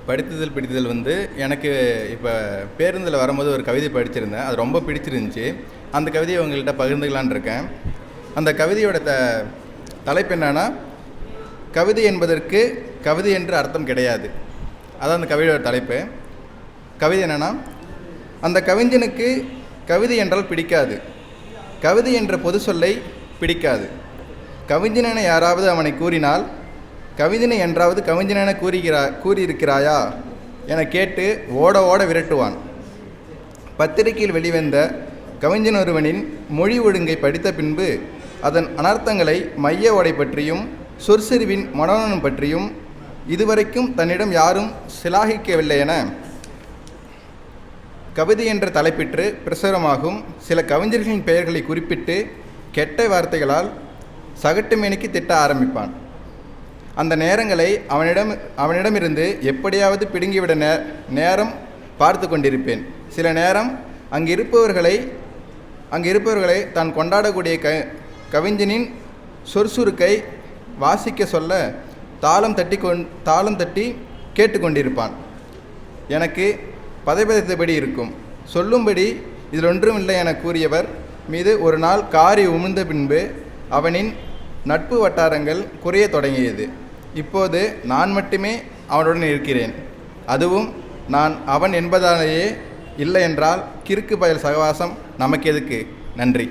படித்ததில் பிடித்ததில் எனக்கு இப்போ பேருந்தில் வரும்போது ஒரு கவிதை படிச்சிருந்தேன். அது ரொம்ப பிடிச்சிருந்துச்சி. அந்த கவிதையை உங்கள்கிட்ட பகிர்ந்துக்கலான்னு இருக்கேன். அந்த கவிதையோட தலைப்பு என்னன்னா, கவிதை என்பதற்கு கவிதை என்று அர்த்தம் கிடையாது. அதான் அந்த கவிதையோட தலைப்பு. கவிதை என்னென்னா, அந்த கவிஞனுக்கு கவிதை என்றால் பிடிக்காது. கவிதை என்ற பொது சொல்லை பிடிக்காது. கவிஞனென யாராவது அவனை கூறினால், கவிஞனை என்றாவது கவிஞனென கூறியிருக்கிறாயா என கேட்டு ஓட ஓட விரட்டுவான். பத்திரிகையில் வெளிவந்த கவிஞன் ஒருவனின் மொழி ஒழுங்கை படித்த பின்பு அதன் அனர்த்தங்களை மைய ஓடை பற்றியும் சொற்செறிவின் மனோநலம் பற்றியும் இதுவரைக்கும் தன்னிடம் யாரும் சிலாகிக்கவில்லை என கவிதை என்ற தலைப்பிட்டு பிரசுரமாகும் சில கவிஞர்களின் பெயர்களை குறிப்பிட்டு கெட்ட வார்த்தைகளால் சகட்டுமேனிக்கு திட்ட ஆரம்பிப்பான். அந்த நேரங்களை அவனிடமிருந்து எப்படியாவது பிடுங்கிவிட நேரம் பார்த்து கொண்டிருப்பேன். சில நேரம் அங்கிருப்பவர்களை தான் கொண்டாடக்கூடிய கவிஞனின் சொற்சுருக்கை வாசிக்க சொல்ல தாளம் தட்டி கேட்டுக்கொண்டிருப்பான். எனக்கு பதைபதைத்தபடி இருக்கும். சொல்லும்படி இதில் ஒன்றுமில்லை என கூறியவர் மீது ஒரு நாள் காரி உமிழ்ந்த பின்பு அவனின் நட்பு வட்டாரங்கள் குறைய தொடங்கியது. இப்போது நான் மட்டுமே அவனுடன் இருக்கிறேன். அதுவும் நான் அவன் என்பதாலேயே. இல்லை என்றால் கிறுக்கு பயல் சகவாசம் நமக்கு எதுக்கு? நன்றி.